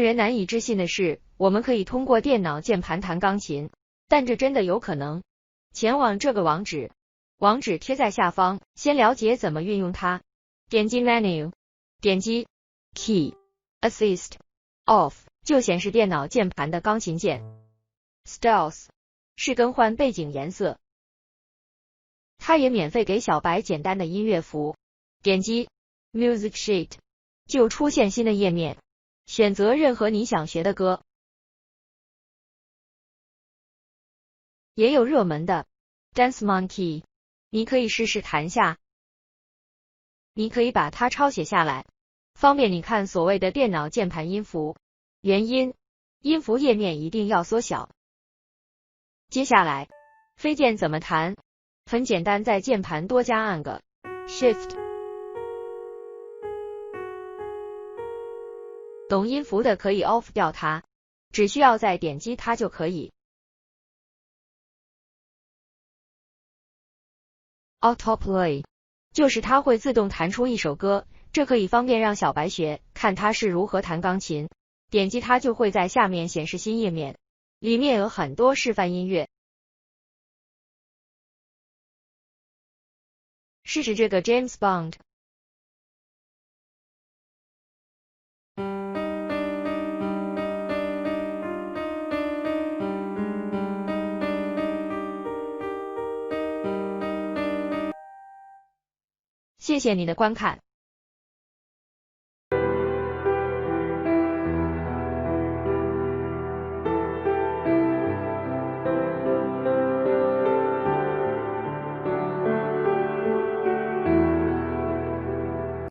人难以置信的是，我们可以通过电脑键盘弹钢琴，但这真的有可能。前往这个网址，网址贴在下方，先了解怎么运用它。点击 Menu， 点击 Key Assist Off 就显示电脑键盘的钢琴键。Styles 是更换背景颜色，它也免费给小白简单的音乐符。点击 Music Sheet 就出现新的页面，选择任何你想学的歌。也有热门的 Dance Monkey， 你可以试试弹下。你可以把它抄写下来，方便你看所谓的电脑键盘音符。原因，音符页面一定要缩小。接下来，飞键怎么弹？很简单，在键盘多加按个 Shift。懂音符的可以 off 掉它，只需要再点击它就可以。Autoplay 就是它会自动弹出一首歌，这可以方便让小白学，看它是如何弹钢琴。点击它就会在下面显示新页面，里面有很多示范音乐。试试这个 James Bond。谢谢你的观看。